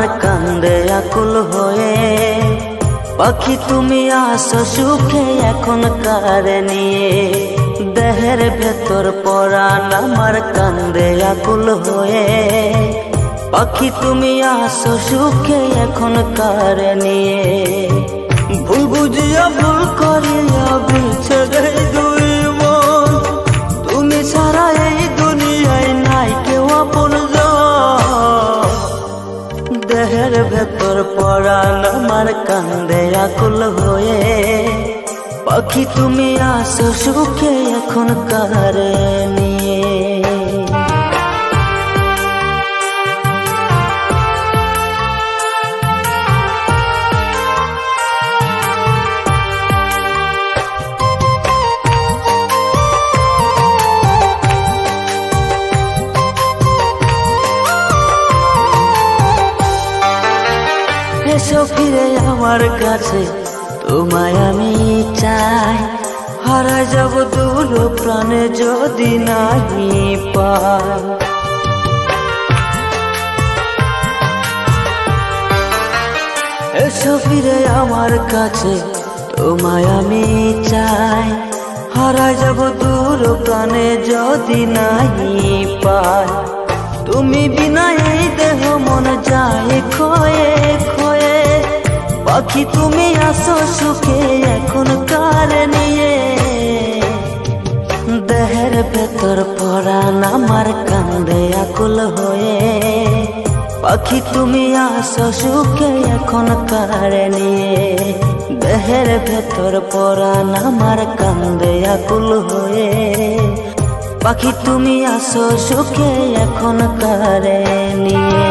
আমার কান্দে আকুল হয়ে। পাখি তুমি আসো সুখে এখন কারে নিয়ে, দেহের ভেতর পরাণ আমার কান্দে আকুল হয়ে। পাখি তুমি আসো সুখে এখন কারে নিয়ে, ভুল বুঝিয়া ভুল করিয়া বিছেড়ে দুই মন, তুমি ছাড়া এই দুনিয়ায় নাই কেউ আপন। দেহের ভেতর পরাণ আমার কান্দে আকুল হয়ে। পাখি তুমি আসো সুখে এখন কারে নিয়ে। এসো ফিরে আমার কাছে, তোমায় আমি চাই। হারাই যাব দূর প্রাণে যদি নাহি পাই। এসো ফিরে আমার কাছে, তোমায় আমি চাই। হারাই যাব দূর প্রাণে যদি নাহি পাই। তুমি বিনা এই দেহ মন যায় ক্ষয়ে ক্ষয়ে। পাখি তুমি আসো সুখে এখন কারে নিয়ে, দেহের ভেতর পরাণ আমার কান্দে আকুল হয়ে। পাখি তুমি আসো সুখে এখন কারে নিয়ে, দেহের ভেতর পরাণ আমার কান্দে আকুল হয়ে। পাখি তুমি আসো সুখে এখন কারে নিয়ে।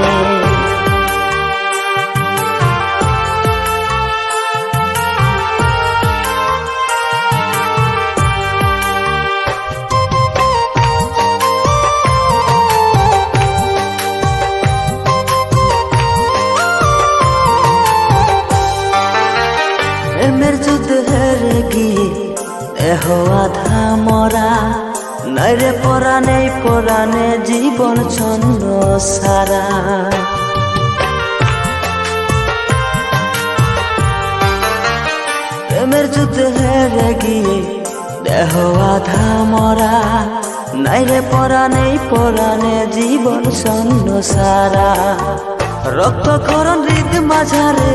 প্রেমের যুদ্ধে হেরে গিয়ে দেহ আধা মরা, নাইরে পরাণে পরাণে জীবন ছন্ন সারা। প্রেমের যুদ্ধে হেরে গিয়ে দেহ আধা মরা, নাইরে পরাণে পরাণে জীবন ছন্ন সারা। রক্তক্ষরণ হৃদ মাঝারে